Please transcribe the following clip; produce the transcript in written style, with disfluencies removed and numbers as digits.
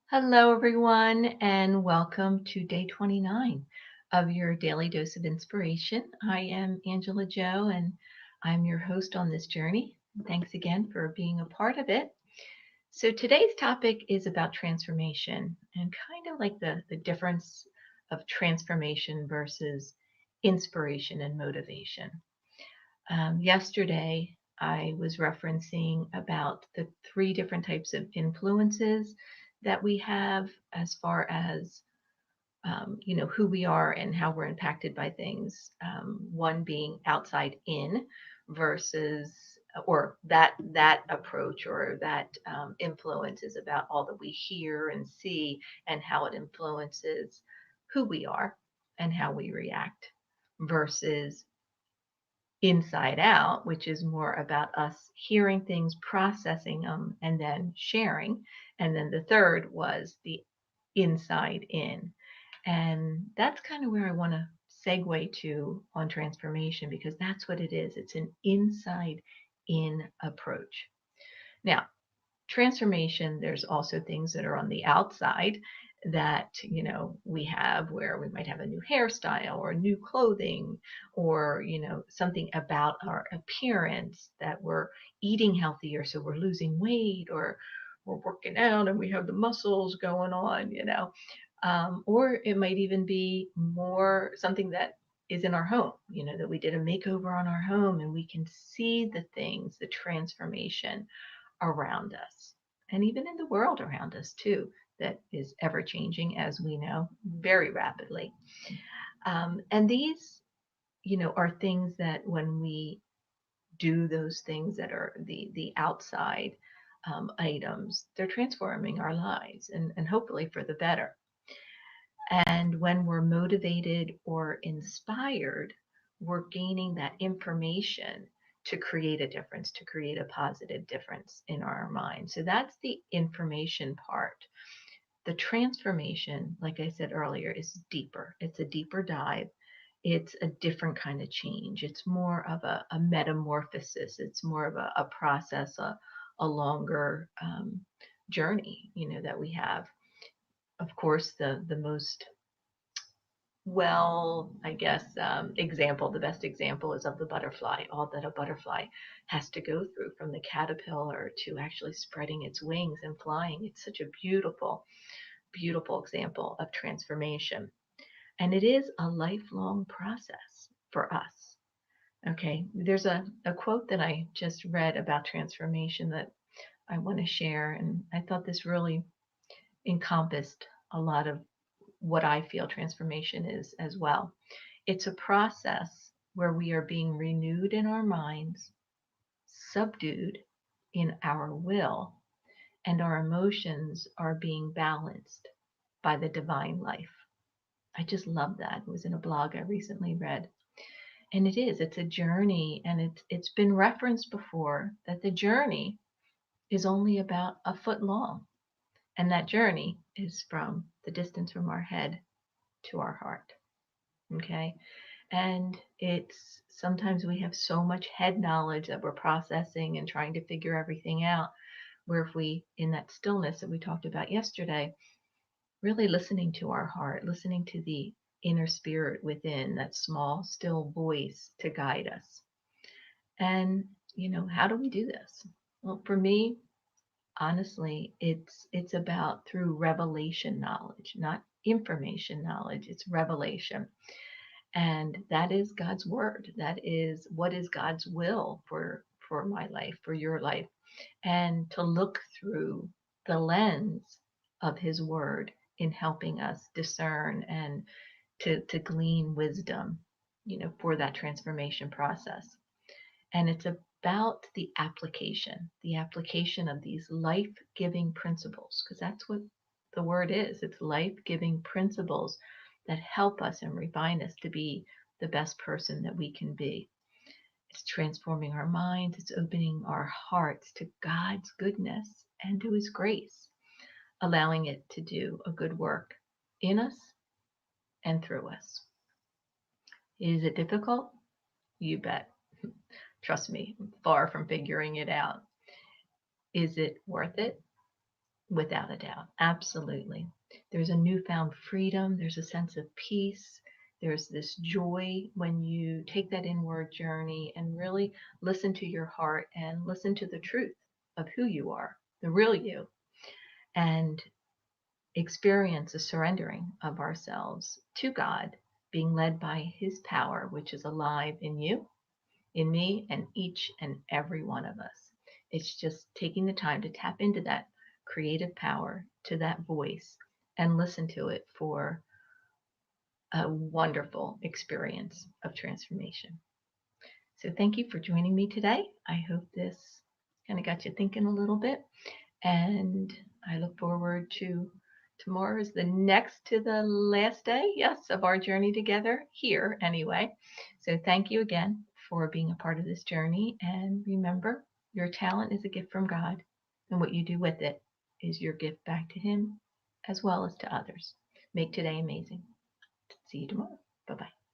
Hello, everyone, and welcome to day 29 of your daily dose of inspiration. I am Angela Joe, and I'm your host on this journey. Thanks again for being a part of it. So, today's topic is about transformation and kind of like the difference of transformation versus inspiration and motivation. Yesterday, I was referencing about the three different types of influences that we have as far as who we are and how we're impacted by things. One being outside in versus or that approach or that influence is about all that we hear and see and how it influences who we are and how we react versus inside out, which is more about us hearing things, processing them, and then sharing. And then the third was the inside in. And that's kind of where I want to segue to on transformation because that's what it is. It's an inside in approach. Now, transformation, there's also things that are on the outside that we have where we might have a new hairstyle or new clothing or something about our appearance that we're eating healthier so we're losing weight or we're working out and we have the muscles going on, or it might even be more something that is in our home, that we did a makeover on our home and we can see the things, the transformation around us and even in the world around us too, that is ever changing, as we know, very rapidly. And these, are things that when we do those things that are the outside items, they're transforming our lives and hopefully for the better. And when we're motivated or inspired, we're gaining that information to create a difference, to create a positive difference in our mind. So that's the information part. The transformation, like I said earlier, is deeper. It's a deeper dive. It's a different kind of change. It's more of a metamorphosis. It's more of a process, a longer journey, that we have. Of course, the most I guess the best example is of the butterfly, all that a butterfly has to go through from the caterpillar to actually spreading its wings and flying. It's such a beautiful, beautiful example of transformation. And it is a lifelong process for us. Okay, there's a quote that I just read about transformation that I want to share. And I thought this really encompassed a lot of what I feel transformation is as well. It's a process where we are being renewed in our minds, subdued in our will, and our emotions are being balanced by the divine life. I just love that. It was in a blog I recently read. And it's a journey, and it's been referenced before that the journey is only about a foot long. And that journey is from the distance from our head to our heart. Okay. And it's sometimes we have so much head knowledge that we're processing and trying to figure everything out. Where if we, in that stillness that we talked about yesterday, really listening to our heart, listening to the inner spirit within, that small, still voice to guide us. And, how do we do this? Well, for me, honestly, it's about through revelation knowledge, not information knowledge, it's revelation. And that is God's word. That is what is God's will for my life, for your life. And to look through the lens of his word in helping us discern and to glean wisdom, for that transformation process. And it's about the application of these life-giving principles, because that's what the word is. It's life-giving principles that help us and refine us to be the best person that we can be. It's transforming our minds, it's opening our hearts to God's goodness and to his grace, allowing it to do a good work in us and through us. Is it difficult? You bet. Trust me, I'm far from figuring it out. Is it worth it? Without a doubt. Absolutely. There's a newfound freedom. There's a sense of peace. There's this joy when you take that inward journey and really listen to your heart and listen to the truth of who you are, the real you, and experience a surrendering of ourselves to God, being led by His power, which is alive in you, in me, and each and every one of us. It's just taking the time to tap into that creative power, to that voice, and listen to it for a wonderful experience of transformation. So, thank you for joining me today. I hope this kind of got you thinking a little bit, and I look forward to tomorrow is the next to the last day, yes, of our journey together here anyway. So thank you again for being a part of this journey. And remember, your talent is a gift from God, and what you do with it is your gift back to Him as well as to others. Make today amazing. See you tomorrow. Bye bye.